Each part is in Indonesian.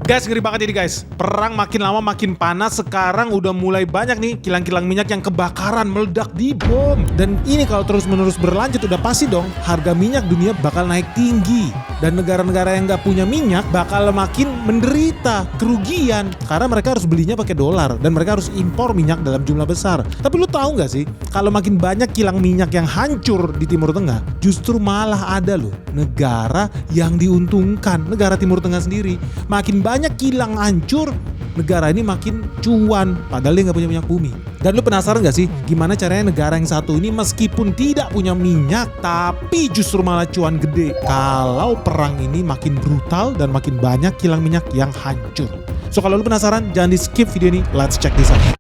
Guys, ngeri banget ini guys. Perang makin lama makin panas. Sekarang udah mulai banyak nih kilang-kilang minyak yang kebakaran, meledak di bom. Dan ini kalau terus-menerus berlanjut udah pasti dong harga minyak dunia bakal naik tinggi. Dan negara-negara yang gak punya minyak bakal makin menderita kerugian. Karena mereka harus belinya pakai dolar. Dan mereka harus impor minyak dalam jumlah besar. Tapi lu tahu gak sih, kalau makin banyak kilang minyak yang hancur di Timur Tengah, justru malah ada loh negara yang diuntungkan. Negara Timur Tengah sendiri. Makin banyak kilang hancur, negara ini makin cuan, padahal dia nggak punya minyak bumi. Dan lu penasaran gak sih gimana caranya negara yang satu ini meskipun tidak punya minyak tapi justru malah cuan gede kalau perang ini makin brutal dan makin banyak kilang minyak yang hancur. So kalau lu penasaran, jangan di skip video ini, let's check this out.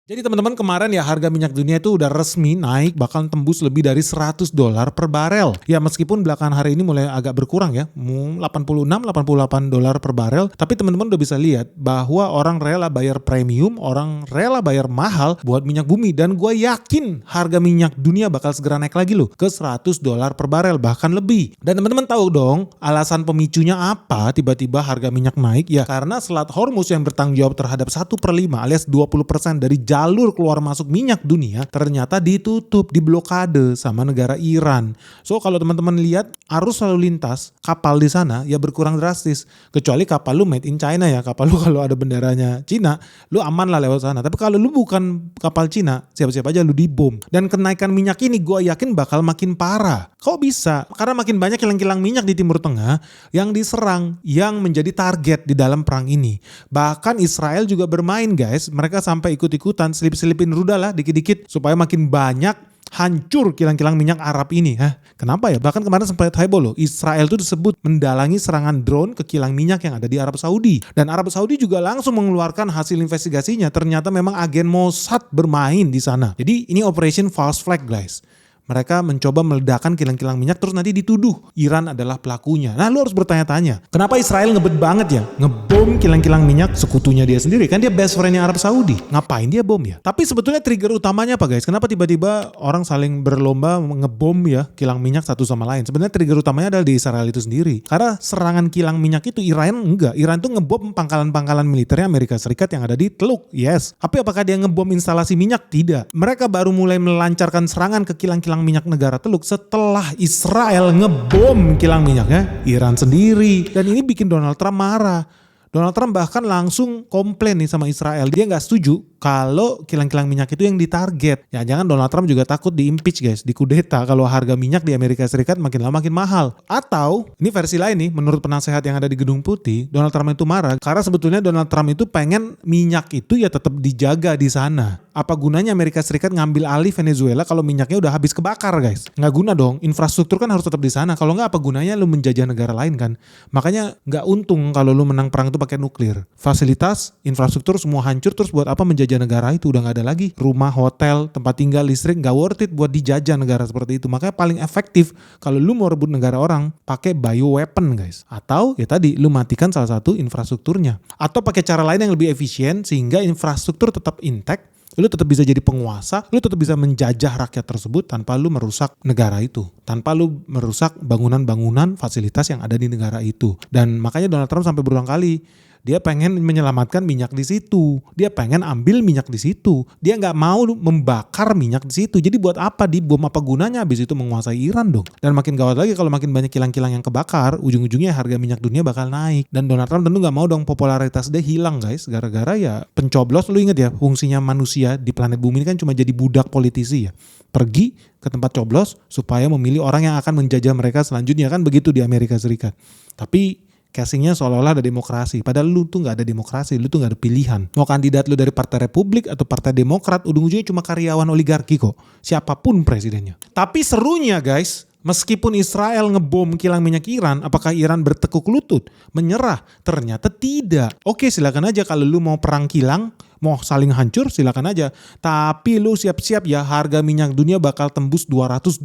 Jadi teman-teman, kemarin ya harga minyak dunia itu udah resmi naik, bahkan tembus lebih dari $100 per barel. Ya meskipun belakangan hari ini mulai agak berkurang ya, 86-88 dolar per barel. Tapi teman-teman udah bisa lihat bahwa orang rela bayar premium, orang rela bayar mahal buat minyak bumi. Dan gue yakin harga minyak dunia bakal segera naik lagi loh ke $100 per barel, bahkan lebih. Dan teman-teman tahu dong alasan pemicunya apa tiba-tiba harga minyak naik? Ya karena Selat Hormuz yang bertanggung jawab terhadap 1/5 alias 20% dari jalur keluar masuk minyak dunia ternyata ditutup, diblokade sama negara Iran. So kalau teman-teman lihat arus lalu lintas kapal di sana ya berkurang drastis. Kecuali kapal lu made in China ya, kapal lu kalau ada benderanya Cina, lu aman lah lewat sana. Tapi kalau lu bukan kapal Cina, siap-siap aja lu dibom. Dan kenaikan minyak ini gue yakin bakal makin parah. Kok bisa? Karena makin banyak kilang-kilang minyak di Timur Tengah yang diserang, yang menjadi target di dalam perang ini. Bahkan Israel juga bermain guys, mereka sampai ikut-ikutan selip-selipin rudal lah dikit-dikit supaya makin banyak hancur kilang-kilang minyak Arab ini. Kenapa ya? Bahkan kemarin sempat heboh loh, Israel itu disebut mendalangi serangan drone ke kilang minyak yang ada di Arab Saudi. Dan Arab Saudi juga langsung mengeluarkan hasil investigasinya. Ternyata memang agen Mossad bermain di sana. Jadi ini Operation False Flag guys. Mereka mencoba meledakkan kilang-kilang minyak terus nanti dituduh Iran adalah pelakunya. Nah lu harus bertanya-tanya, kenapa Israel ngebet banget ya ngebom kilang-kilang minyak sekutunya dia sendiri? Kan dia best friendnya Arab Saudi, ngapain dia bom ya? Tapi sebetulnya trigger utamanya apa guys? Kenapa tiba-tiba orang saling berlomba ngebom ya kilang minyak satu sama lain? Sebenarnya trigger utamanya adalah di Israel itu sendiri. Karena serangan kilang minyak itu Iran enggak. Iran tuh ngebom pangkalan-pangkalan militernya Amerika Serikat yang ada di Teluk, yes. Tapi apakah dia ngebom instalasi minyak? Tidak. Mereka baru mulai melancarkan serangan ke kilang-kilang minyak negara Teluk setelah Israel ngebom kilang minyaknya Iran sendiri. Dan ini bikin Donald Trump marah. Donald Trump bahkan langsung komplain nih sama Israel. Dia gak setuju kalau kilang-kilang minyak itu yang ditarget. Ya jangan Donald Trump juga takut di-impeach guys, dikudeta kalau harga minyak di Amerika Serikat makin lama makin mahal. Atau ini versi lain nih, menurut penasehat yang ada di Gedung Putih, Donald Trump itu marah karena sebetulnya Donald Trump itu pengen minyak itu ya tetap dijaga di sana. Apa gunanya Amerika Serikat ngambil alih Venezuela kalau minyaknya udah habis kebakar guys? Nggak guna dong, infrastruktur kan harus tetap di sana. Kalau nggak apa gunanya lu menjajah negara lain kan? Makanya nggak untung kalau lu menang perang itu pakai nuklir. Fasilitas, infrastruktur semua hancur, terus buat apa menjajah negara itu? Udah nggak ada lagi. Rumah, hotel, tempat tinggal, listrik nggak worth it buat dijajah negara seperti itu. Makanya paling efektif kalau lu mau rebut negara orang pakai bioweapon guys. Atau ya tadi lu matikan salah satu infrastrukturnya. Atau pakai cara lain yang lebih efisien sehingga infrastruktur tetap intact. Lu tetap bisa jadi penguasa, lu tetap bisa menjajah rakyat tersebut tanpa lu merusak negara itu. Tanpa lu merusak bangunan-bangunan fasilitas yang ada di negara itu. Dan makanya Donald Trump sampai berulang kali, dia pengen menyelamatkan minyak di situ. Dia pengen ambil minyak di situ. Dia nggak mau membakar minyak di situ. Jadi buat apa dibom? Apa gunanya habis itu menguasai Iran dong? Dan makin gawat lagi kalau makin banyak kilang-kilang yang kebakar, ujung-ujungnya harga minyak dunia bakal naik. Dan Donald Trump tentu nggak mau dong popularitas dia hilang guys. Gara-gara ya pencoblos. Lu inget ya fungsinya manusia di planet bumi ini kan cuma jadi budak politisi ya. Pergi ke tempat coblos supaya memilih orang yang akan menjajah mereka selanjutnya, kan begitu di Amerika Serikat. Tapi casingnya seolah-olah ada demokrasi. Padahal lu tuh gak ada demokrasi, lu tuh gak ada pilihan. Mau kandidat lu dari Partai Republik atau Partai Demokrat, ujung-ujungnya cuma karyawan oligarki kok. Siapapun presidennya. Tapi serunya guys, meskipun Israel ngebom kilang minyak Iran, apakah Iran bertekuk lutut? Menyerah? Ternyata tidak. Oke, silakan aja kalau lu mau perang kilang, mau saling hancur silakan aja. Tapi lu siap-siap ya, harga minyak dunia bakal tembus $200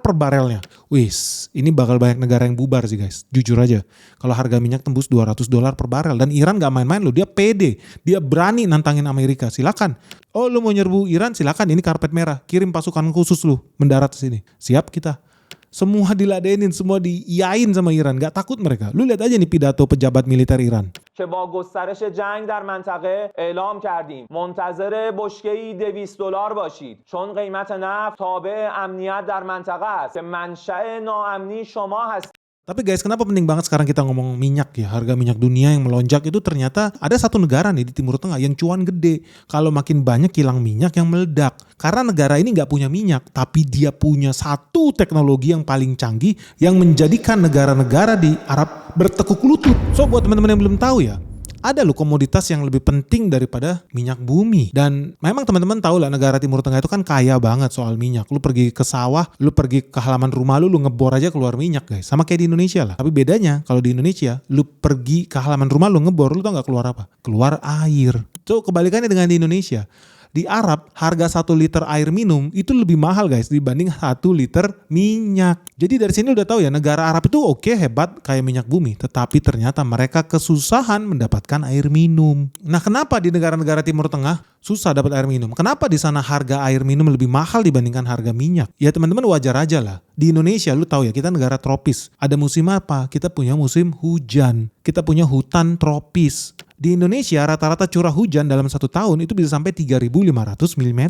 per barelnya. Wis, ini bakal banyak negara yang bubar sih guys. Jujur aja. Kalau harga minyak tembus $200 per barel. Dan Iran gak main-main loh, dia pede. Dia berani nantangin Amerika, silakan. Oh lu mau nyerbu Iran, silakan, ini karpet merah. Kirim pasukan khusus lu mendarat di sini. Siap kita. Semua diladenin, semua diiyain sama Iran. Gak takut mereka. Lu lihat aja nih pidato pejabat militer Iran. که با گسترش جنگ در منطقه اعلام کردیم منتظر بشکه‌ای $200 باشید چون قیمت نفت تابع امنیت در منطقه است که منشأ ناامنی شما هست. Tapi guys, kenapa penting banget sekarang kita ngomong minyak ya? Harga minyak dunia yang melonjak itu ternyata ada satu negara nih di Timur Tengah yang cuan gede. Kalau makin banyak kilang minyak yang meledak. Karena negara ini gak punya minyak, tapi dia punya satu teknologi yang paling canggih yang menjadikan negara-negara di Arab bertekuk lutut. So buat teman-teman yang belum tahu ya, ada loh komoditas yang lebih penting daripada minyak bumi. Dan memang teman-teman tahu lah negara Timur Tengah itu kan kaya banget soal minyak. Lu pergi ke sawah, lu pergi ke halaman rumah lu ngebor aja keluar minyak guys. Sama kayak di Indonesia lah. Tapi bedanya kalau di Indonesia, lu pergi ke halaman rumah lu ngebor, lu tau gak keluar apa? Keluar air. So kebalikannya dengan di Indonesia. Di Arab harga 1 liter air minum itu lebih mahal guys dibanding 1 liter minyak. Jadi dari sini udah tahu ya negara Arab itu oke hebat kayak minyak bumi. Tetapi ternyata mereka kesusahan mendapatkan air minum. Nah kenapa di negara-negara Timur Tengah susah dapat air minum? Kenapa di sana harga air minum lebih mahal dibandingkan harga minyak? Ya teman-teman wajar aja lah. Di Indonesia lu tahu ya kita negara tropis. Ada musim apa? Kita punya musim hujan. Kita punya hutan tropis. Di Indonesia rata-rata curah hujan dalam 1 tahun itu bisa sampai 3.500 mm.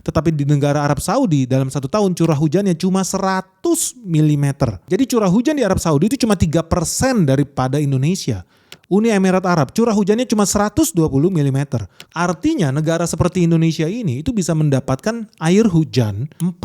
Tetapi di negara Arab Saudi dalam 1 tahun curah hujannya cuma 100 mm. Jadi curah hujan di Arab Saudi itu cuma 3% daripada Indonesia. Uni Emirat Arab curah hujannya cuma 120 mm. Artinya negara seperti Indonesia ini itu bisa mendapatkan air hujan 40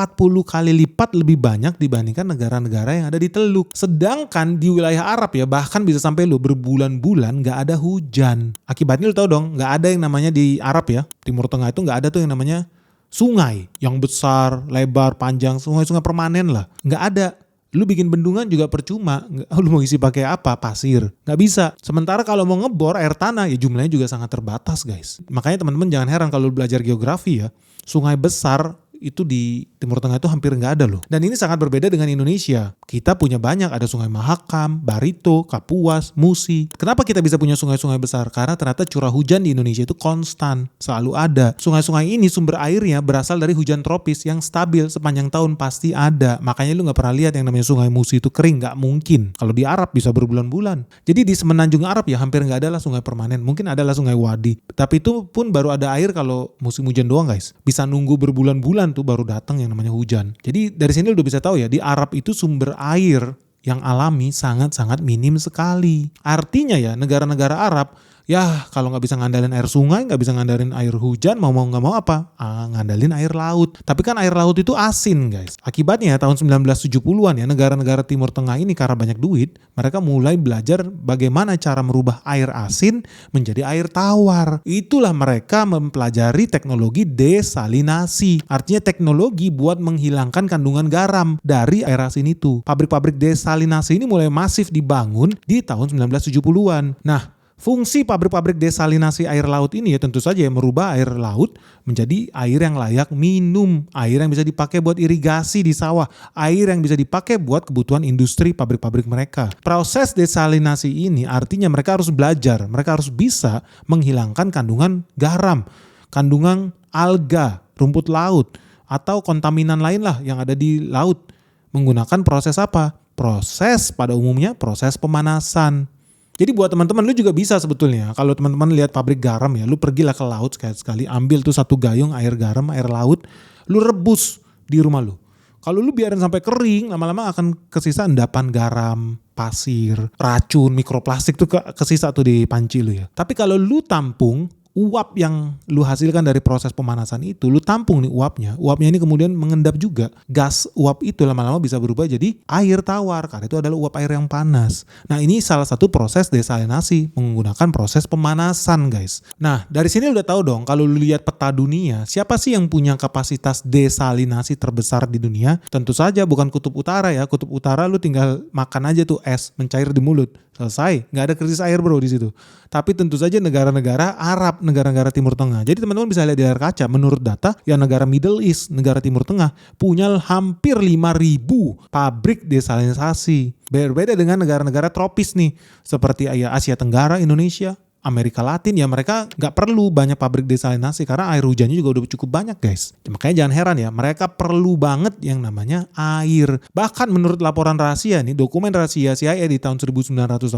kali lipat lebih banyak dibandingkan negara-negara yang ada di Teluk. Sedangkan di wilayah Arab ya bahkan bisa sampai lo berbulan-bulan gak ada hujan. Akibatnya lo tau dong gak ada yang namanya di Arab ya, Timur Tengah itu gak ada tuh yang namanya sungai yang besar, lebar, panjang, sungai-sungai permanen lah. Gak ada. Lu bikin bendungan juga percuma. Lu mau isi pakai apa? Pasir. Nggak bisa. Sementara kalau mau ngebor air tanah ya jumlahnya juga sangat terbatas guys. Makanya teman-teman jangan heran kalau belajar geografi ya. Sungai besar itu di Timur Tengah itu hampir nggak ada loh. Dan ini sangat berbeda dengan Indonesia. Kita punya banyak, ada Sungai Mahakam, Barito, Kapuas, Musi. Kenapa kita bisa punya sungai-sungai besar? Karena ternyata curah hujan di Indonesia itu konstan, selalu ada. Sungai-sungai ini sumber airnya berasal dari hujan tropis yang stabil sepanjang tahun pasti ada. Makanya lu nggak pernah lihat yang namanya Sungai Musi itu kering, nggak mungkin. Kalau di Arab bisa berbulan-bulan. Jadi di semenanjung Arab ya hampir nggak ada lah sungai permanen. Mungkin adalah sungai wadi. Tapi itu pun baru ada air kalau musim hujan doang guys. Bisa nunggu berbulan-bulan tuh baru datang yang namanya hujan. Jadi dari sini udah bisa tahu ya di Arab itu sumber air yang alami sangat-sangat minim sekali. Artinya ya negara-negara Arab ya kalau nggak bisa ngandalin air sungai, nggak bisa ngandalin air hujan, mau nggak mau apa? Ngandalin air laut. Tapi kan air laut itu asin guys. Akibatnya tahun 1970-an ya negara-negara Timur Tengah ini karena banyak duit, mereka mulai belajar bagaimana cara merubah air asin menjadi air tawar. Itulah mereka mempelajari teknologi desalinasi. Artinya teknologi buat menghilangkan kandungan garam dari air asin itu. Pabrik-pabrik desalinasi ini mulai masif dibangun di tahun 1970-an. Nah, fungsi pabrik-pabrik desalinasi air laut ini ya tentu saja merubah air laut menjadi air yang layak minum, air yang bisa dipakai buat irigasi di sawah, air yang bisa dipakai buat kebutuhan industri pabrik-pabrik mereka. Proses desalinasi ini artinya mereka harus belajar, mereka harus bisa menghilangkan kandungan garam, kandungan alga, rumput laut, atau kontaminan lain lah yang ada di laut. Menggunakan proses apa? Proses pada umumnya proses pemanasan. Jadi buat teman-teman lu juga bisa sebetulnya. Kalau teman-teman lihat pabrik garam ya, lu pergilah ke laut sekali-sekali, ambil tuh 1 gayung air garam, air laut, lu rebus di rumah lu. Kalau lu biarin sampai kering, lama-lama akan kesisa endapan garam, pasir, racun, mikroplastik tuh kesisa tuh di panci lu ya. Tapi kalau lu tampung uap yang lu hasilkan dari proses pemanasan itu, lu tampung nih uapnya. Uapnya ini kemudian mengendap juga. Gas uap itu lama-lama bisa berubah jadi air tawar, karena itu adalah uap air yang panas. Nah ini salah satu proses desalinasi menggunakan proses pemanasan guys. Nah dari sini udah tahu dong kalau lu lihat peta dunia, siapa sih yang punya kapasitas desalinasi terbesar di dunia? Tentu saja bukan kutub utara ya. Kutub utara lu tinggal makan aja tuh es mencair di mulut. Selesai, nggak ada krisis air bro di situ. Tapi tentu saja negara-negara Arab, negara-negara Timur Tengah. Jadi teman-teman bisa lihat di layar kaca, menurut data yang negara Middle East, negara Timur Tengah punya hampir 5.000 pabrik desalinasi. Berbeda dengan negara-negara tropis nih, seperti Asia Tenggara, Indonesia, Amerika Latin ya mereka nggak perlu banyak pabrik desalinasi karena air hujannya juga udah cukup banyak guys. Makanya jangan heran ya, mereka perlu banget yang namanya air. Bahkan menurut laporan rahasia nih, dokumen rahasia CIA di tahun 1983,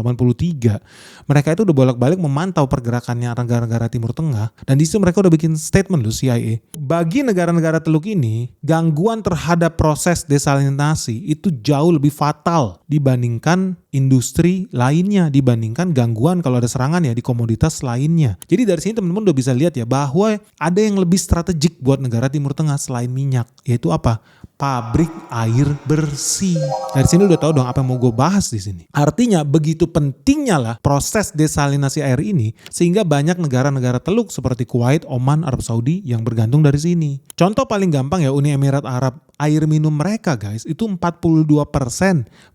mereka itu udah bolak-balik memantau pergerakannya negara-negara Timur Tengah dan di situ mereka udah bikin statement loh CIA. Bagi negara-negara Teluk ini, gangguan terhadap proses desalinasi itu jauh lebih fatal dibandingkan industri lainnya, dibandingkan gangguan kalau ada serangan ya di komoditas lainnya. Jadi dari sini teman-teman udah bisa lihat ya bahwa ada yang lebih strategik buat negara Timur Tengah selain minyak, yaitu apa? Pabrik air bersih. Dari sini udah tahu dong apa yang mau gue bahas di sini. Artinya begitu pentingnya lah proses desalinasi air ini sehingga banyak negara-negara teluk seperti Kuwait, Oman, Arab Saudi yang bergantung dari sini. Contoh paling gampang ya Uni Emirat Arab. Air minum mereka guys itu 42%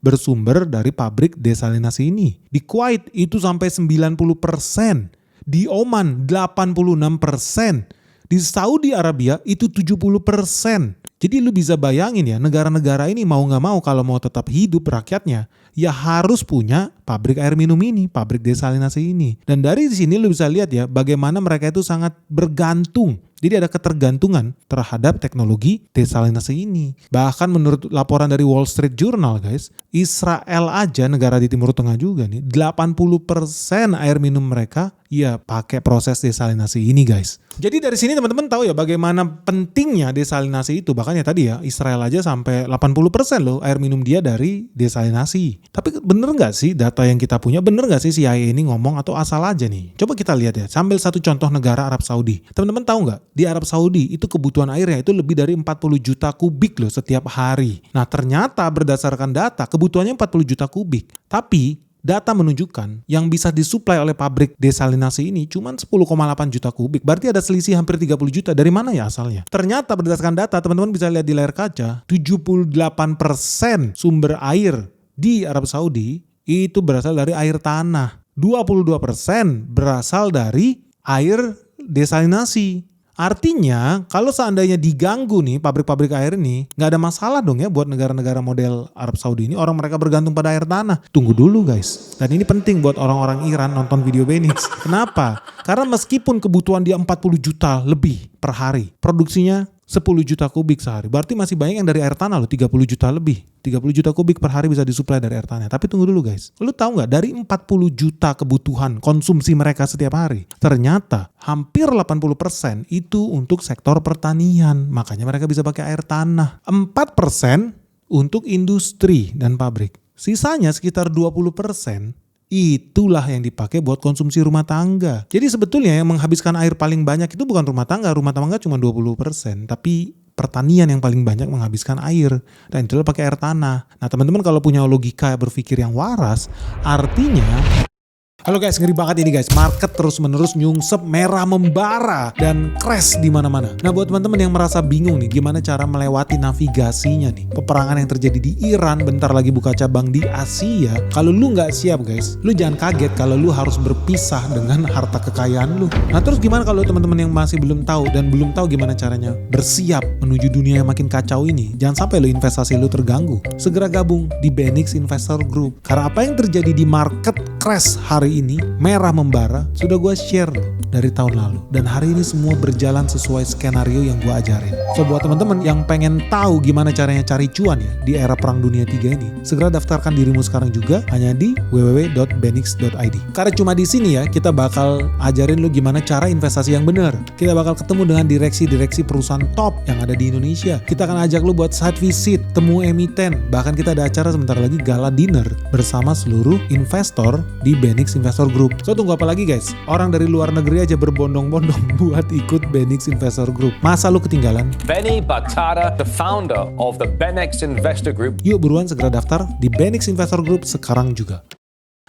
bersumber dari pabrik desalinasi ini. Di Kuwait itu sampai 90%. Di Oman 86%. Di Saudi Arabia itu 70%. Jadi lu bisa bayangin ya negara-negara ini mau gak mau kalau mau tetap hidup rakyatnya ya harus punya pabrik air minum ini, pabrik desalinasi ini. Dan dari sini lu bisa lihat ya bagaimana mereka itu sangat bergantung. Jadi ada ketergantungan terhadap teknologi desalinasi ini. Bahkan menurut laporan dari Wall Street Journal guys, Israel aja negara di Timur Tengah juga nih, 80% air minum mereka ya pakai proses desalinasi ini guys. Jadi dari sini teman-teman tahu ya bagaimana pentingnya desalinasi itu. Bahkan ya tadi ya Israel aja sampai 80% loh air minum dia dari desalinasi. Tapi bener gak sih data yang kita punya, bener gak sih CIA ini ngomong atau asal aja nih? Coba kita lihat ya, sambil satu contoh negara Arab Saudi. Teman-teman tahu gak? Di Arab Saudi itu kebutuhan airnya itu lebih dari 40 juta kubik loh setiap hari. Nah ternyata berdasarkan data kebutuhannya 40 juta kubik. Tapi data menunjukkan yang bisa disuplai oleh pabrik desalinasi ini cuma 10,8 juta kubik. Berarti ada selisih hampir 30 juta. Dari mana ya asalnya? Ternyata berdasarkan data teman-teman bisa lihat di layar kaca 78% sumber air di Arab Saudi itu berasal dari air tanah. 22% berasal dari air desalinasi. Artinya kalau seandainya diganggu nih pabrik-pabrik air ini nggak ada masalah dong ya buat negara-negara model Arab Saudi ini, orang mereka bergantung pada air tanah. Tunggu dulu guys. Dan ini penting buat orang-orang Iran nonton video Benix. Kenapa? Karena meskipun kebutuhan dia 40 juta lebih per hari, produksinya 10 juta kubik sehari. Berarti masih banyak yang dari air tanah loh, 30 juta lebih. 30 juta kubik per hari bisa disuplai dari air tanah. Tapi tunggu dulu guys. Lu tahu nggak dari 40 juta kebutuhan konsumsi mereka setiap hari, ternyata hampir 80% itu untuk sektor pertanian. Makanya mereka bisa pakai air tanah. 4% untuk industri dan pabrik. Sisanya sekitar 20% itulah yang dipakai buat konsumsi rumah tangga. Jadi sebetulnya yang menghabiskan air paling banyak itu bukan rumah tangga cuma 20%, tapi pertanian yang paling banyak menghabiskan air, dan itu pakai air tanah. Nah teman-teman kalau punya logika berpikir yang waras, artinya halo guys, ngeri banget ini guys. Market terus-menerus nyungsep, merah membara dan crash di mana-mana. Nah, buat teman-teman yang merasa bingung nih gimana cara melewati navigasinya nih. Peperangan yang terjadi di Iran bentar lagi buka cabang di Asia. Kalau lu nggak siap guys, lu jangan kaget kalau lu harus berpisah dengan harta kekayaan lu. Nah, terus gimana kalau teman-teman yang masih belum tahu dan belum tahu gimana caranya bersiap menuju dunia yang makin kacau ini? Jangan sampai lu investasi lu terganggu. Segera gabung di Benix Investor Group. Karena apa yang terjadi di market crash hari ini merah membara sudah gue share dari tahun lalu, dan hari ini semua berjalan sesuai skenario yang gue ajarin. So buat teman-teman yang pengen tahu gimana caranya cari cuan ya di era perang dunia 3 ini, segera daftarkan dirimu sekarang juga hanya di www.benix.id. Karena cuma di sini ya kita bakal ajarin lu gimana cara investasi yang benar. Kita bakal ketemu dengan direksi-direksi perusahaan top yang ada di Indonesia. Kita akan ajak lu buat site visit, temu emiten, bahkan kita ada acara sebentar lagi gala dinner bersama seluruh investor di Benix Investor Group. So tunggu apa lagi guys? Orang dari luar negeri aja berbondong-bondong buat ikut Benix Investor Group. Masa lu ketinggalan? Benny Batara, the founder of the Benix Investor Group. Yuk buruan segera daftar di Benix Investor Group sekarang juga.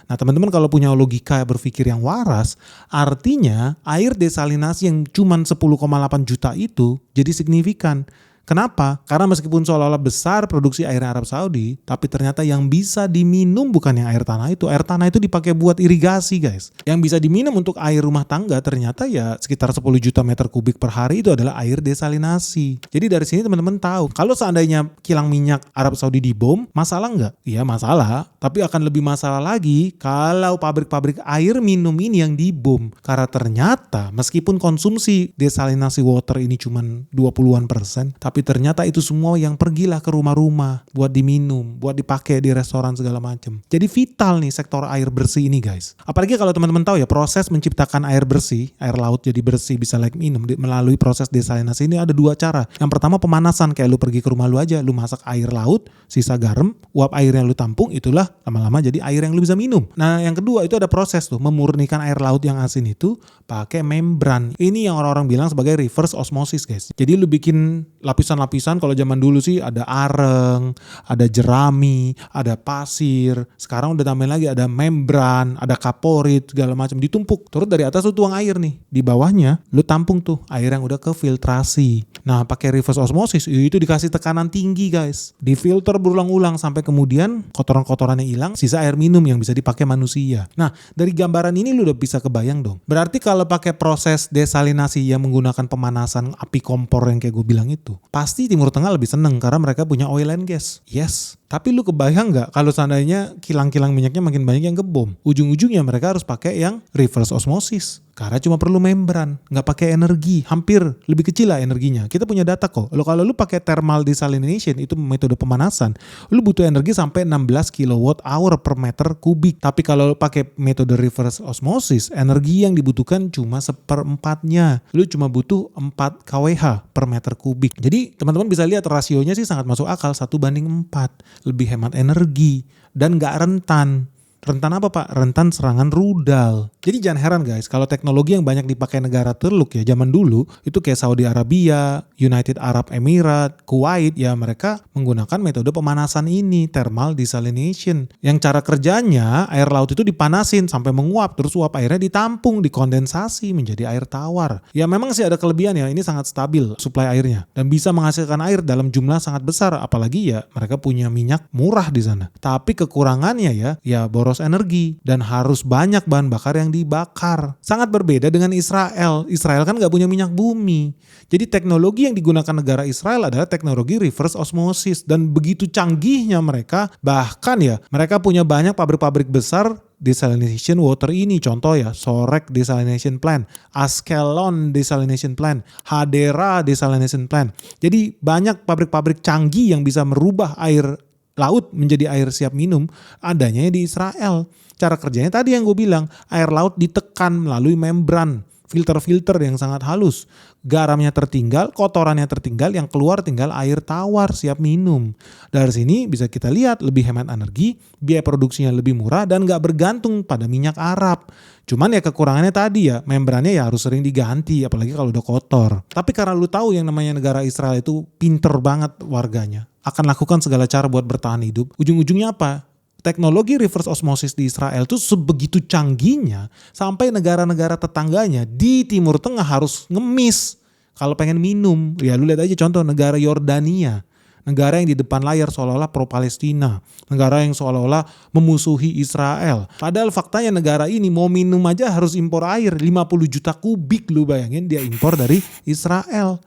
Nah teman-teman kalau punya logika berpikir yang waras, artinya air desalinasi yang cuma 10,8 juta itu jadi signifikan. Kenapa? Karena meskipun seolah-olah besar produksi airnya Arab Saudi, tapi ternyata yang bisa diminum bukan yang air tanah itu. Air tanah itu dipakai buat irigasi guys. Yang bisa diminum untuk air rumah tangga ternyata ya sekitar 10 juta meter kubik per hari itu adalah air desalinasi. Jadi dari sini teman-teman tahu, kalau seandainya kilang minyak Arab Saudi dibom, masalah nggak? Iya masalah, tapi akan lebih masalah lagi kalau pabrik-pabrik air minum ini yang dibom. Karena ternyata meskipun konsumsi desalinasi water ini cuma 20-an%, tapi ternyata itu semua yang pergilah ke rumah-rumah buat diminum, buat dipakai di restoran segala macam. Jadi vital nih sektor air bersih ini guys. Apalagi kalau teman-teman tahu ya, proses menciptakan air bersih, air laut jadi bersih bisa layak minum melalui proses desalinasi ini ada 2 cara. Yang pertama pemanasan, kayak lu pergi ke rumah lu aja, lu masak air laut, sisa garam, uap airnya lu tampung, itulah lama-lama jadi air yang lu bisa minum. Nah yang kedua itu ada proses tuh, memurnikan air laut yang asin itu pakai membran. Ini yang orang-orang bilang sebagai reverse osmosis guys. Jadi lu bikin lapisan-lapisan, kalau zaman dulu sih ada areng, ada jerami, ada pasir. Sekarang udah tambahin lagi ada membran, ada kaporit, segala macam ditumpuk. Terus dari atas lu tuang air nih. Di bawahnya lu tampung tuh air yang udah kefiltrasi. Nah, pakai reverse osmosis itu dikasih tekanan tinggi guys. Difilter berulang-ulang sampai kemudian kotoran-kotorannya hilang, sisa air minum yang bisa dipakai manusia. Nah, dari gambaran ini lu udah bisa kebayang dong. Berarti kalau pakai proses desalinasi yang menggunakan pemanasan api kompor yang kayak gue bilang itu, pasti Timur Tengah lebih seneng karena mereka punya oil and gas. Yes. Tapi lu kebayang nggak kalau seandainya kilang-kilang minyaknya makin banyak yang ngebom? Ujung-ujungnya mereka harus pakai yang reverse osmosis. Karena cuma perlu membran, nggak pakai energi, hampir lebih kecil lah energinya. Kita punya data kok. Kalau lu pakai thermal desalination, itu metode pemanasan, lu butuh energi sampai 16 kWh per meter kubik. Tapi kalau lu pakai metode reverse osmosis, energi yang dibutuhkan cuma 1/4-nya. Lu cuma butuh 4 kWh per meter kubik. Jadi teman-teman bisa lihat rasionya sih sangat masuk akal, 1/4. Lebih hemat energi dan nggak rentan. Rentan apa Pak? Rentan serangan rudal. Jadi jangan heran guys, kalau teknologi yang banyak dipakai negara teluk ya zaman dulu, itu kayak Saudi Arabia, United Arab Emirates, Kuwait, ya mereka menggunakan metode pemanasan ini, thermal desalination. Yang cara kerjanya, air laut itu dipanasin sampai menguap, terus uap airnya ditampung, dikondensasi menjadi air tawar. Ya memang sih ada kelebihan ya, ini sangat stabil suplai airnya dan bisa menghasilkan air dalam jumlah sangat besar, apalagi ya mereka punya minyak murah di sana. Tapi kekurangannya ya boros energi dan harus banyak bahan bakar yang dibakar. Sangat berbeda dengan Israel. Israel kan nggak punya minyak bumi. Jadi teknologi yang digunakan negara Israel adalah teknologi reverse osmosis dan begitu canggihnya mereka, bahkan ya mereka punya banyak pabrik-pabrik besar desalination water ini. Contoh ya, Sorek Desalination Plant, Askelon Desalination Plant, Hadera Desalination Plant. Jadi banyak pabrik-pabrik canggih yang bisa merubah air laut menjadi air siap minum adanya di Israel. Cara kerjanya tadi yang gue bilang, air laut ditekan melalui membran, filter-filter yang sangat halus. Garamnya tertinggal, kotorannya tertinggal, yang keluar tinggal air tawar siap minum. Dari sini bisa kita lihat lebih hemat energi, biaya produksinya lebih murah dan gak bergantung pada minyak Arab. Cuman ya kekurangannya tadi ya, membrannya ya harus sering diganti apalagi kalau udah kotor. Tapi karena lu tahu yang namanya negara Israel itu pinter banget warganya, akan lakukan segala cara buat bertahan hidup. Ujung-ujungnya apa? Teknologi reverse osmosis di Israel tuh sebegitu canggihnya sampai negara-negara tetangganya di Timur Tengah harus ngemis kalau pengen minum. Ya lu lihat aja contoh negara Yordania. Negara yang di depan layar seolah-olah pro-Palestina. Negara yang seolah-olah memusuhi Israel. Padahal faktanya negara ini mau minum aja harus impor air. 50 juta kubik lu bayangin dia impor dari Israel.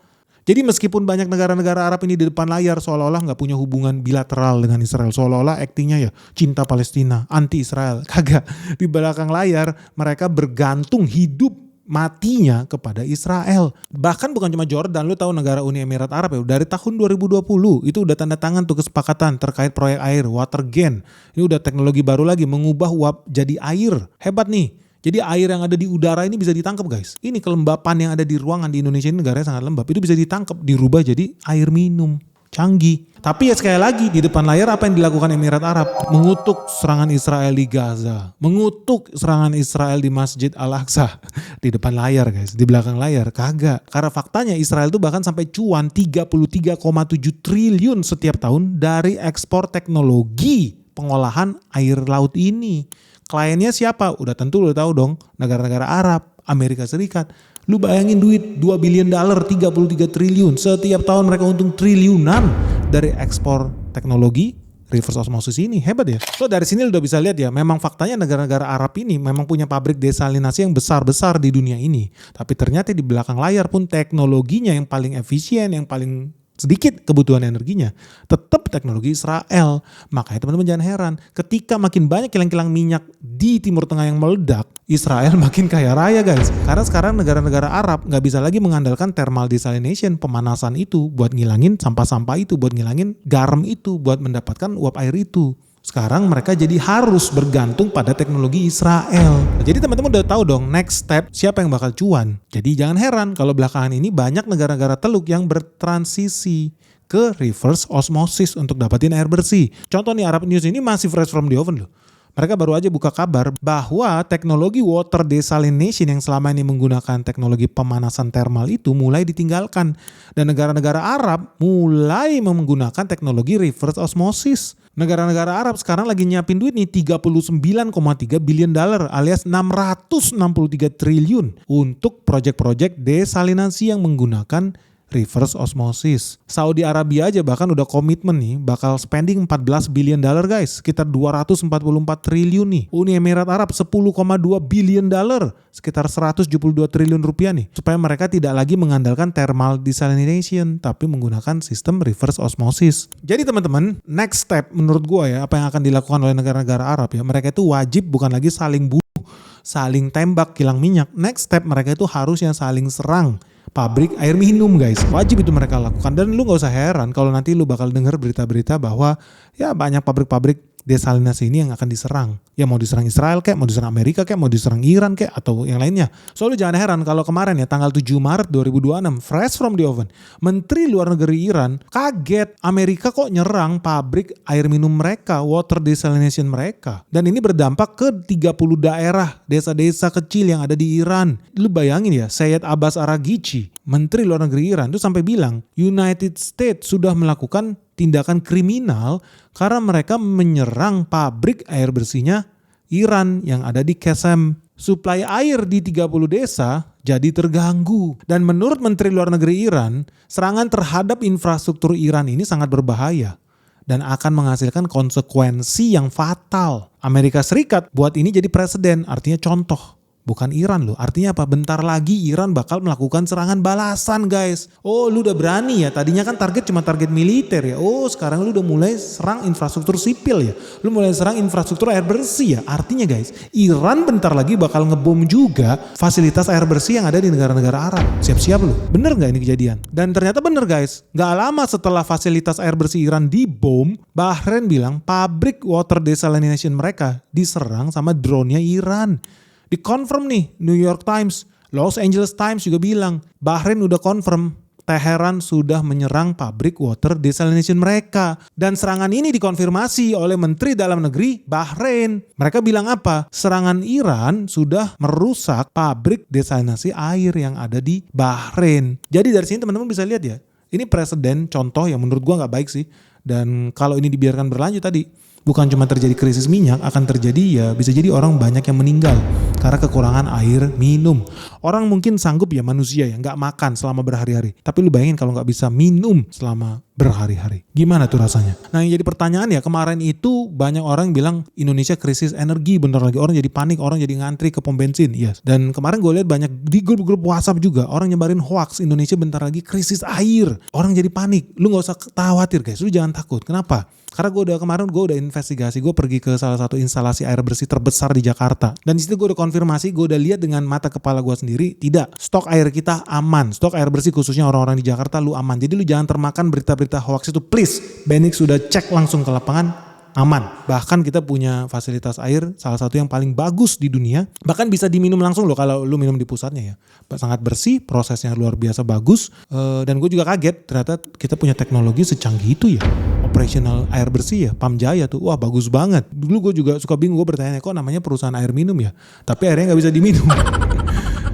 Jadi meskipun banyak negara-negara Arab ini di depan layar seolah-olah nggak punya hubungan bilateral dengan Israel, seolah-olah aktingnya ya cinta Palestina, anti Israel, kagak. Di belakang layar mereka bergantung hidup matinya kepada Israel. Bahkan bukan cuma Jordan, lu tahu negara Uni Emirat Arab ya, dari tahun 2020 itu udah tanda tangan tuh kesepakatan terkait proyek air Watergen. Ini udah teknologi baru lagi mengubah uap jadi air. Hebat nih. Jadi air yang ada di udara ini bisa ditangkap guys. Ini kelembapan yang ada di ruangan di Indonesia ini negaranya sangat lembab. Itu bisa ditangkap, dirubah jadi air minum. Canggih. Tapi ya sekali lagi di depan layar apa yang dilakukan Emirat Arab? Mengutuk serangan Israel di Gaza. Mengutuk serangan Israel di Masjid Al-Aqsa. Di depan layar guys. Di belakang layar kagak. Karena faktanya Israel itu bahkan sampai cuan 33,7 triliun setiap tahun dari ekspor teknologi pengolahan air laut ini. Kliennya siapa? Udah tentu lo tahu dong, negara-negara Arab, Amerika Serikat. Lu bayangin duit 2 billion dollar, 33 triliun. Setiap tahun mereka untung triliunan dari ekspor teknologi reverse osmosis ini. Hebat ya. So dari sini lu udah bisa lihat ya, memang faktanya negara-negara Arab ini memang punya pabrik desalinasi yang besar-besar di dunia ini. Tapi ternyata di belakang layar pun teknologinya yang paling efisien, yang paling sedikit kebutuhan energinya, tetap teknologi Israel. Makanya teman-teman jangan heran, ketika makin banyak kilang-kilang minyak di Timur Tengah yang meledak, Israel makin kaya raya guys. Karena sekarang negara-negara Arab nggak bisa lagi mengandalkan thermal desalination, pemanasan itu buat ngilangin sampah-sampah itu, buat ngilangin garam itu, buat mendapatkan uap air itu. Sekarang mereka jadi harus bergantung pada teknologi Israel. Jadi teman-teman udah tahu dong next step siapa yang bakal cuan. Jadi jangan heran kalau belakangan ini banyak negara-negara teluk yang bertransisi ke reverse osmosis untuk dapatin air bersih. Contoh nih, Arab News ini masih fresh from the oven loh. Mereka baru aja buka kabar bahwa teknologi water desalination yang selama ini menggunakan teknologi pemanasan termal itu mulai ditinggalkan. Dan negara-negara Arab mulai menggunakan teknologi reverse osmosis. Negara-negara Arab sekarang lagi nyiapin duit nih 39,3 billion dollar alias 663 triliun untuk proyek-proyek desalinasi yang menggunakan reverse osmosis. Saudi Arabia aja bahkan udah komitmen nih bakal spending 14 billion dollar guys, sekitar 244 triliun nih. Uni Emirat Arab 10,2 billion dollar, sekitar 172 triliun rupiah nih, supaya mereka tidak lagi mengandalkan thermal desalination tapi menggunakan sistem reverse osmosis. Jadi teman-teman, next step menurut gua ya, apa yang akan dilakukan oleh negara-negara Arab ya, mereka itu wajib bukan lagi saling bunuh, saling tembak kilang minyak. Next step mereka itu harusnya saling serang pabrik air minum guys. Wajib itu mereka lakukan. Dan lu gak usah heran kalau nanti lu bakal denger berita-berita bahwa ya banyak pabrik-pabrik desalinasi ini yang akan diserang. Ya mau diserang Israel kayak, mau diserang Amerika kayak, mau diserang Iran kayak, atau yang lainnya. So lu jangan heran kalau kemarin ya tanggal 7 Maret 2026, fresh from the oven, Menteri Luar Negeri Iran kaget Amerika kok nyerang pabrik air minum mereka, water desalination mereka. Dan ini berdampak ke 30 daerah, desa-desa kecil yang ada di Iran. Lu bayangin ya, Syed Abbas Araghchi, Menteri Luar Negeri Iran itu sampai bilang United States sudah melakukan tindakan kriminal karena mereka menyerang pabrik air bersihnya Iran yang ada di Qasem. Suplai air di 30 desa jadi terganggu. Dan menurut Menteri Luar Negeri Iran, serangan terhadap infrastruktur Iran ini sangat berbahaya dan akan menghasilkan konsekuensi yang fatal. Amerika Serikat buat ini jadi presiden, artinya contoh. Bukan Iran loh, artinya apa? Bentar lagi Iran bakal melakukan serangan balasan guys. Oh lu udah berani ya, tadinya kan target cuma target militer ya. Oh sekarang lu udah mulai serang infrastruktur sipil ya. Lu mulai serang infrastruktur air bersih ya. Artinya guys, Iran bentar lagi bakal ngebom juga fasilitas air bersih yang ada di negara-negara Arab. Siap-siap lu, bener gak ini kejadian? Dan ternyata bener guys, gak lama setelah fasilitas air bersih Iran dibom, Bahrain bilang pabrik water desalination mereka diserang sama drone-nya Iran. Dikonfirm nih New York Times, Los Angeles Times juga bilang Bahrain udah confirm Teheran sudah menyerang pabrik water desalination mereka. Dan serangan ini dikonfirmasi oleh Menteri Dalam Negeri Bahrain. Mereka bilang apa? Serangan Iran sudah merusak pabrik desalinasi air yang ada di Bahrain. Jadi dari sini teman-teman bisa lihat ya, ini presiden contoh yang menurut gua gak baik sih. Dan kalau ini dibiarkan berlanjut tadi, bukan cuma terjadi krisis minyak, akan terjadi ya bisa jadi orang banyak yang meninggal karena kekurangan air minum. Orang mungkin sanggup ya manusia ya nggak makan selama berhari-hari. Tapi lu bayangin kalau nggak bisa minum selama berhari-hari. Gimana tuh rasanya? Nah yang jadi pertanyaan ya, kemarin itu banyak orang bilang Indonesia krisis energi, bentar lagi orang jadi panik, orang jadi ngantri ke pom bensin. Yes. Dan kemarin gue lihat banyak di grup-grup WhatsApp juga orang nyebarin hoax Indonesia bentar lagi krisis air. Orang jadi panik. Lu nggak usah khawatir guys, lu jangan takut. Kenapa? Karena kemarin gue udah investigasi, gue pergi ke salah satu instalasi air bersih terbesar di Jakarta. Dan disitu gue udah konfirmasi, gue udah lihat dengan mata kepala gue sendiri, tidak, stok air kita aman. Stok air bersih khususnya orang-orang di Jakarta lu aman. Jadi lu jangan termakan berita-berita hoax itu, please. Benix sudah cek langsung ke lapangan, aman. Bahkan kita punya fasilitas air salah satu yang paling bagus di dunia. Bahkan bisa diminum langsung loh kalau lu minum di pusatnya ya. Sangat bersih, prosesnya luar biasa bagus. Dan gue juga kaget ternyata kita punya teknologi secanggih itu ya. Operational air bersih ya, Pamjaya tuh, wah bagus banget. Dulu gue juga suka bingung, gue bertanya kok namanya perusahaan air minum ya, tapi airnya gak bisa diminum.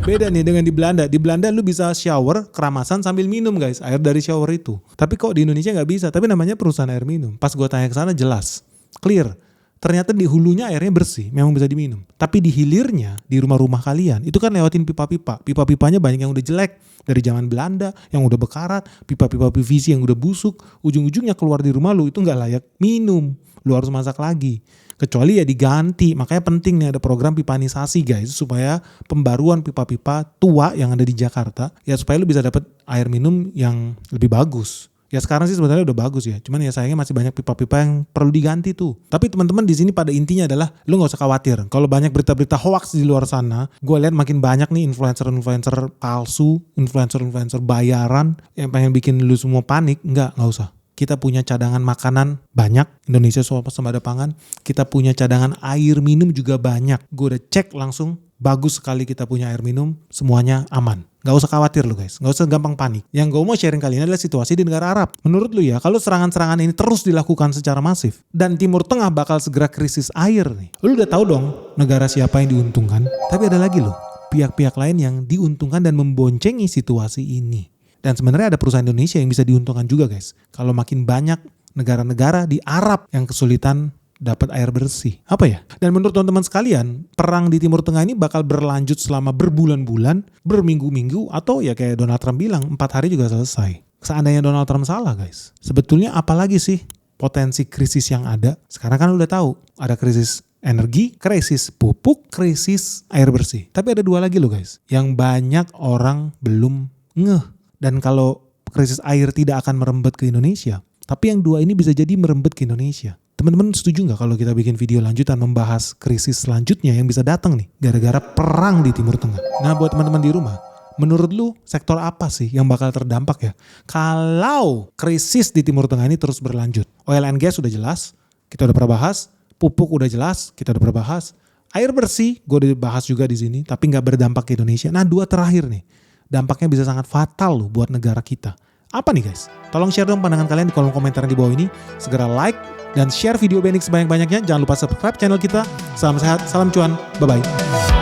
Beda nih dengan di Belanda. Di Belanda lu bisa shower, keramasan sambil minum guys, air dari shower itu. Tapi kok di Indonesia gak bisa, tapi namanya perusahaan air minum. Pas gue tanya ke sana jelas, clear, ternyata di hulunya airnya bersih, memang bisa diminum. Tapi di hilirnya, di rumah-rumah kalian, itu kan lewatin pipa-pipa. Pipa-pipanya banyak yang udah jelek, dari zaman Belanda, yang udah bekarat, pipa-pipa PVC yang udah busuk, ujung-ujungnya keluar di rumah lu itu nggak layak minum. Lu harus masak lagi. Kecuali ya diganti. Makanya penting nih ada program pipanisasi guys, supaya pembaruan pipa-pipa tua yang ada di Jakarta, ya supaya lu bisa dapat air minum yang lebih bagus. Ya sekarang sih sebenarnya udah bagus ya, cuman ya sayangnya masih banyak pipa-pipa yang perlu diganti tuh. Tapi teman-teman di sini pada intinya adalah lu nggak usah khawatir. Kalau banyak berita-berita hoax di luar sana, gue lihat makin banyak nih influencer-influencer palsu, influencer-influencer bayaran yang pengen bikin lu semua panik. Nggak usah. Kita punya cadangan makanan banyak, Indonesia swasembada pangan. Kita punya cadangan air minum juga banyak. Gue udah cek langsung, bagus sekali kita punya air minum, semuanya aman. Gak usah khawatir lu guys, gak usah gampang panik. Yang gue mau sharing kali ini adalah situasi di negara Arab. Menurut lu ya, kalau serangan-serangan ini terus dilakukan secara masif, dan Timur Tengah bakal segera krisis air nih. Lu udah tahu dong negara siapa yang diuntungkan, tapi ada lagi loh, pihak-pihak lain yang diuntungkan dan memboncengi situasi ini. Dan sebenarnya ada perusahaan Indonesia yang bisa diuntungkan juga guys. Kalau makin banyak negara-negara di Arab yang kesulitan dapat air bersih. Apa ya? Dan menurut teman-teman sekalian, perang di Timur Tengah ini bakal berlanjut selama berbulan-bulan, berminggu-minggu, atau ya kayak Donald Trump bilang, 4 hari juga selesai. Seandainya Donald Trump salah guys. Sebetulnya apalagi sih potensi krisis yang ada? Sekarang kan udah tahu, ada krisis energi, krisis pupuk, krisis air bersih. Tapi ada 2 lagi loh guys, yang banyak orang belum ngeh. Dan kalau krisis air tidak akan merembet ke Indonesia, tapi yang 2 ini bisa jadi merembet ke Indonesia. Teman-teman setuju nggak kalau kita bikin video lanjutan membahas krisis selanjutnya yang bisa datang nih gara-gara perang di Timur Tengah? Nah buat teman-teman di rumah, menurut lu sektor apa sih yang bakal terdampak ya kalau krisis di Timur Tengah ini terus berlanjut? Oil and gas sudah jelas, kita udah pernah bahas. Pupuk udah jelas, kita udah pernah bahas. Air bersih, gue udah bahas juga di sini, tapi nggak berdampak ke Indonesia. Nah 2 terakhir nih, dampaknya bisa sangat fatal loh buat negara kita. Apa nih guys? Tolong share dong pandangan kalian di kolom komentar di bawah ini. Segera like dan share video Benix sebanyak-banyaknya. Jangan lupa subscribe channel kita. Salam sehat, salam cuan, bye-bye.